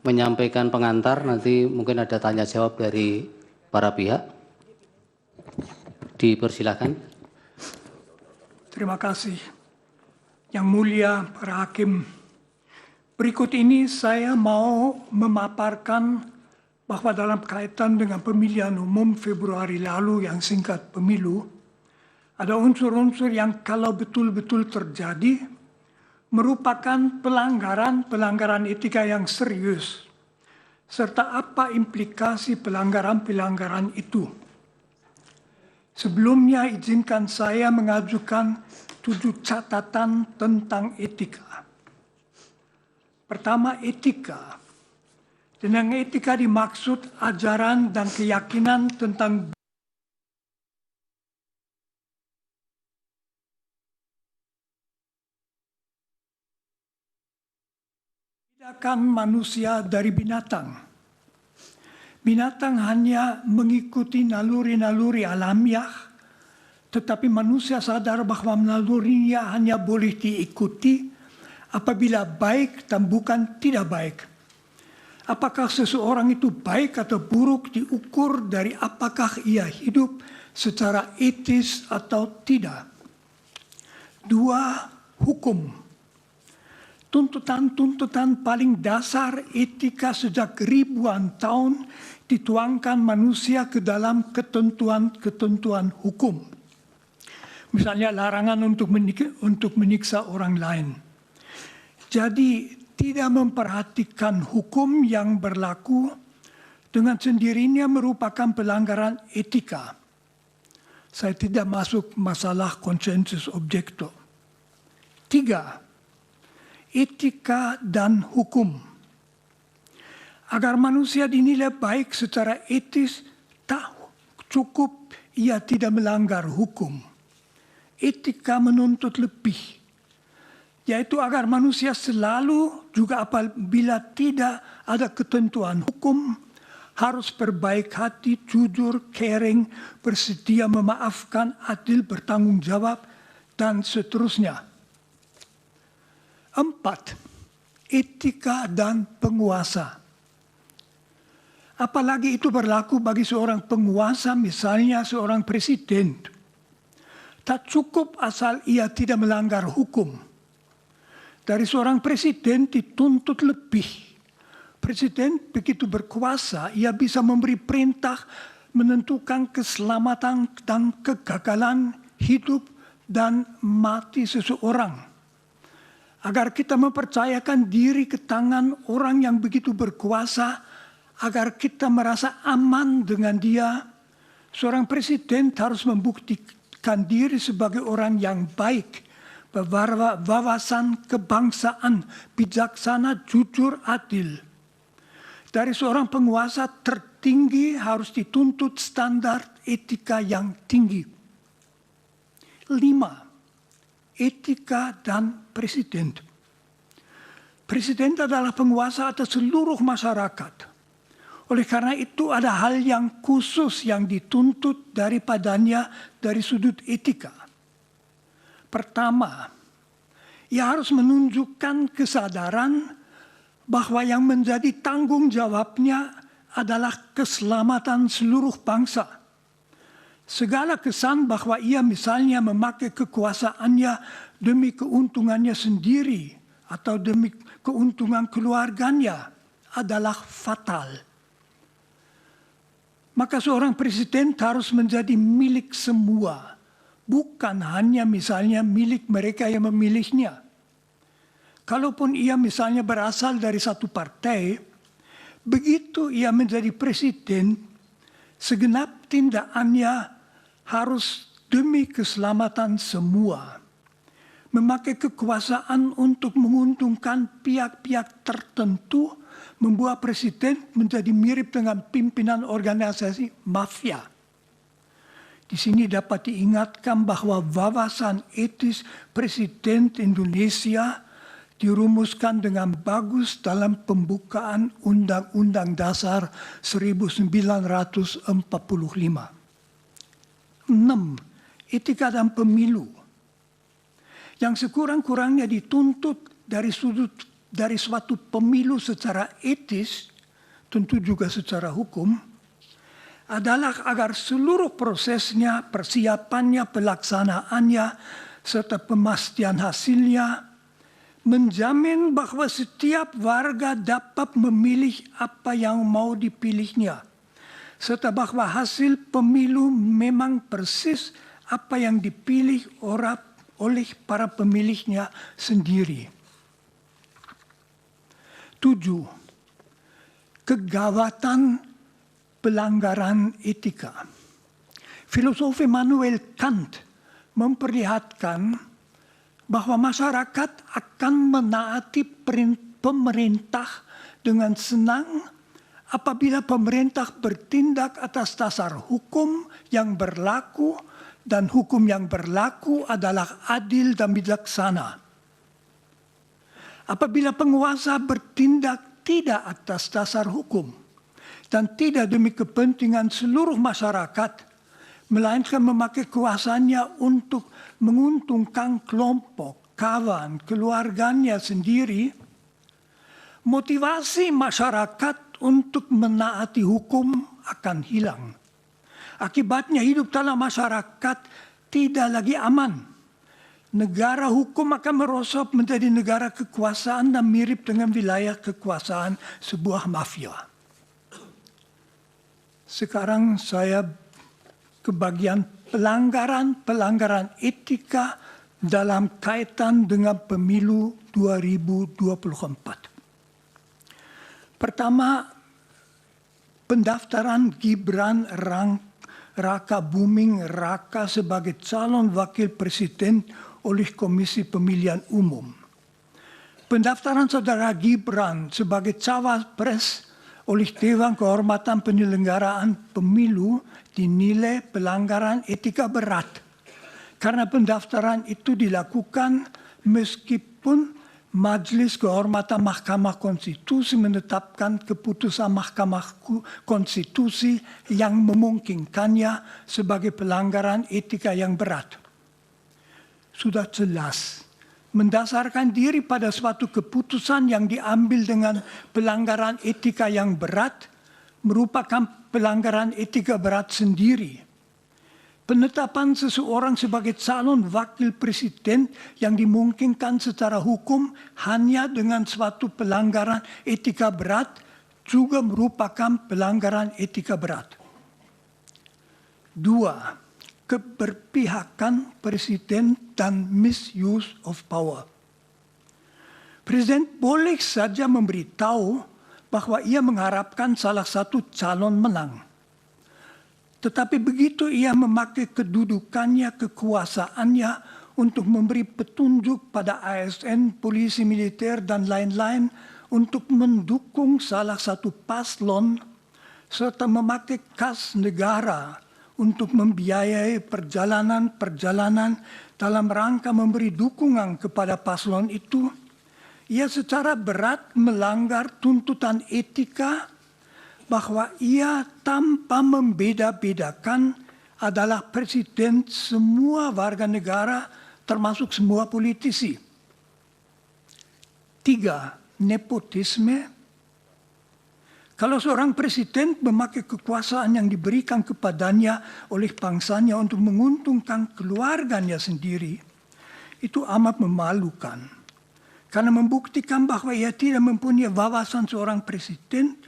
menyampaikan pengantar, nanti mungkin ada tanya jawab dari para pihak. Dipersilakan. Terima kasih. Yang mulia para hakim, berikut ini saya mau memaparkan bahwa dalam kaitan dengan pemilihan umum Februari lalu yang singkat pemilu, ada unsur-unsur yang kalau betul-betul terjadi merupakan pelanggaran etika yang serius, serta apa implikasi pelanggaran itu. Sebelumnya izinkan saya mengajukan 7 catatan tentang etika. Pertama, etika. Dengan etika dimaksud ajaran dan keyakinan tentang membedakan manusia dari binatang. Binatang hanya mengikuti naluri-naluri alamiah, tetapi manusia sadar bahwa nalurinya hanya boleh diikuti apabila baik dan bukan tidak baik. Apakah seseorang itu baik atau buruk diukur dari apakah ia hidup secara etis atau tidak. 2. Hukum. Tuntutan-tuntutan paling dasar etika sejak ribuan tahun dituangkan manusia ke dalam ketentuan-ketentuan hukum. Misalnya larangan untuk menyiksa orang lain. Jadi tidak memperhatikan hukum yang berlaku dengan sendirinya merupakan pelanggaran etika. Saya tidak masuk masalah konsensus objekto. 3. Etika dan hukum. Agar manusia dinilai baik secara etis, tak cukup ia tidak melanggar hukum. Etika menuntut lebih, yaitu agar manusia selalu juga apabila tidak ada ketentuan hukum, harus berbaik hati, jujur, caring, bersedia memaafkan, adil, bertanggung jawab, dan seterusnya. 4. Etika dan penguasa. Apalagi itu berlaku bagi seorang penguasa, misalnya seorang presiden. Tak cukup asal ia tidak melanggar hukum. Dari seorang presiden dituntut lebih. Presiden begitu berkuasa, ia bisa memberi perintah menentukan keselamatan dan kegagalan hidup dan mati seseorang. Agar kita mempercayakan diri ke tangan orang yang begitu berkuasa, agar kita merasa aman dengan dia, seorang presiden harus membuktikan diri sebagai orang yang baik, berwawasan kebangsaan, bijaksana, jujur, adil. Dari seorang penguasa tertinggi harus dituntut standar etika yang tinggi. 5. Etika dan presiden. Presiden adalah penguasa atas seluruh masyarakat. Oleh karena itu ada hal yang khusus yang dituntut daripadanya dari sudut etika. Pertama, ia harus menunjukkan kesadaran bahwa yang menjadi tanggung jawabnya adalah keselamatan seluruh bangsa. Segala kesan bahwa ia misalnya memakai kekuasaannya demi keuntungannya sendiri atau demi keuntungan keluarganya adalah fatal. Maka seorang presiden harus menjadi milik semua, bukan hanya misalnya milik mereka yang memilihnya. Kalaupun ia misalnya berasal dari satu partai, begitu ia menjadi presiden, segenap tindakannya harus demi keselamatan semua. Memakai kekuasaan untuk menguntungkan pihak-pihak tertentu membuat presiden menjadi mirip dengan pimpinan organisasi mafia. Di sini dapat diingatkan bahwa wawasan etis Presiden Indonesia dirumuskan dengan bagus dalam pembukaan Undang-Undang Dasar 1945. 6. Etika dan pemilu. Yang sekurang-kurangnya dituntut dari sudut dari suatu pemilu secara etis, tentu juga secara hukum, adalah agar seluruh prosesnya, persiapannya, pelaksanaannya, serta pemastian hasilnya menjamin bahwa setiap warga dapat memilih apa yang mau dipilihnya, serta bahwa hasil pemilu memang persis apa yang dipilih oleh para pemilihnya sendiri. 7. Kegawatan pelanggaran etika. Filosof Immanuel Kant memperlihatkan bahwa masyarakat akan menaati pemerintah dengan senang apabila pemerintah bertindak atas dasar hukum yang berlaku dan hukum yang berlaku adalah adil dan bijaksana. Apabila penguasa bertindak tidak atas dasar hukum dan tidak demi kepentingan seluruh masyarakat, melainkan memakai kuasanya untuk menguntungkan kelompok, kawan, keluarganya sendiri, motivasi masyarakat untuk menaati hukum akan hilang. Akibatnya hidup dalam masyarakat tidak lagi aman. Negara hukum akan merosot menjadi negara kekuasaan dan mirip dengan wilayah kekuasaan sebuah mafia. Sekarang saya ke bagian pelanggaran etika dalam kaitan dengan pemilu 2024. Pertama, pendaftaran Gibran Raka Buming Raka sebagai calon wakil presiden oleh Komisi Pemilihan Umum. Pendaftaran saudara Gibran sebagai cawapres oleh Dewan Kehormatan Penyelenggaraan Pemilu dinilai pelanggaran etika berat. Karena pendaftaran itu dilakukan meskipun Majelis Kehormatan Mahkamah Konstitusi menetapkan keputusan Mahkamah Konstitusi yang memungkinkannya sebagai pelanggaran etika yang berat. Sudah jelas, mendasarkan diri pada suatu keputusan yang diambil dengan pelanggaran etika yang berat merupakan pelanggaran etika berat sendiri. Penetapan seseorang sebagai calon wakil presiden yang dimungkinkan secara hukum hanya dengan suatu pelanggaran etika berat juga merupakan pelanggaran etika berat. 2. Keberpihakan presiden dan misuse of power. Presiden boleh saja memberitahu bahwa ia mengharapkan salah satu calon menang. Tetapi begitu ia memakai kedudukannya, kekuasaannya untuk memberi petunjuk pada ASN, polisi militer, dan lain-lain untuk mendukung salah satu paslon, serta memakai kas negara untuk membiayai perjalanan-perjalanan dalam rangka memberi dukungan kepada paslon itu, ia secara berat melanggar tuntutan etika bahwa ia tanpa membeda-bedakan adalah presiden semua warga negara termasuk semua politisi. 3. Nepotisme. Kalau seorang presiden memakai kekuasaan yang diberikan kepadanya oleh bangsanya untuk menguntungkan keluarganya sendiri, itu amat memalukan. Karena membuktikan bahwa ia tidak mempunyai wawasan seorang presiden,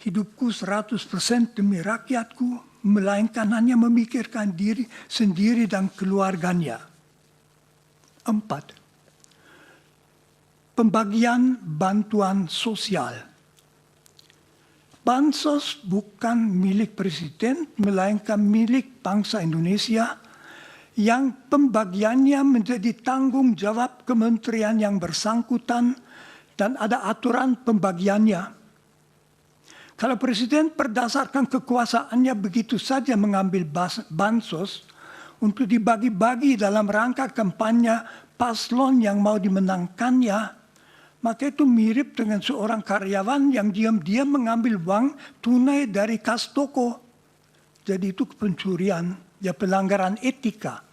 hidupku 100% demi rakyatku, melainkan hanya memikirkan diri sendiri dan keluarganya. 4. Pembagian bantuan sosial. Bansos bukan milik presiden, melainkan milik bangsa Indonesia yang pembagiannya menjadi tanggung jawab kementerian yang bersangkutan dan ada aturan pembagiannya. Kalau presiden berdasarkan kekuasaannya begitu saja mengambil bansos untuk dibagi-bagi dalam rangka kampanye paslon yang mau dimenangkannya, maka itu mirip dengan seorang karyawan yang diam-diam mengambil uang tunai dari kas toko. Jadi itu pencurian, ya pelanggaran etika.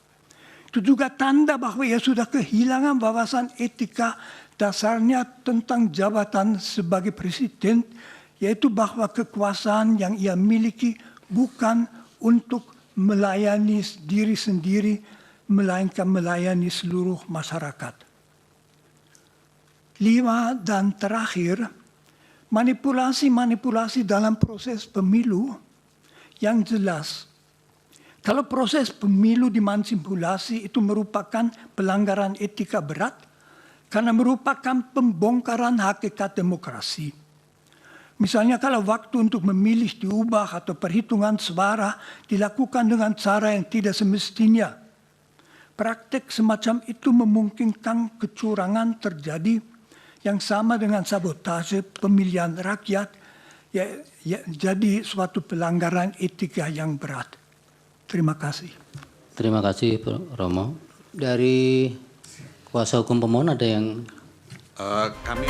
Itu juga tanda bahwa ia sudah kehilangan wawasan etika Dasarnya tentang jabatan sebagai presiden, yaitu bahwa kekuasaan yang ia miliki bukan untuk melayani diri sendiri, melainkan melayani seluruh masyarakat. 5 dan terakhir, manipulasi-manipulasi dalam proses pemilu yang jelas. Kalau proses pemilu dimanipulasi itu merupakan pelanggaran etika berat karena merupakan pembongkaran hakikat demokrasi. Misalnya kalau waktu untuk memilih diubah atau perhitungan suara dilakukan dengan cara yang tidak semestinya. Praktek semacam itu memungkinkan kecurangan terjadi yang sama dengan sabotase pemilihan rakyat, jadi suatu pelanggaran etika yang berat. Terima kasih. Terima kasih, Pak Romo. Dari kuasa hukum pemohon ada yang Kami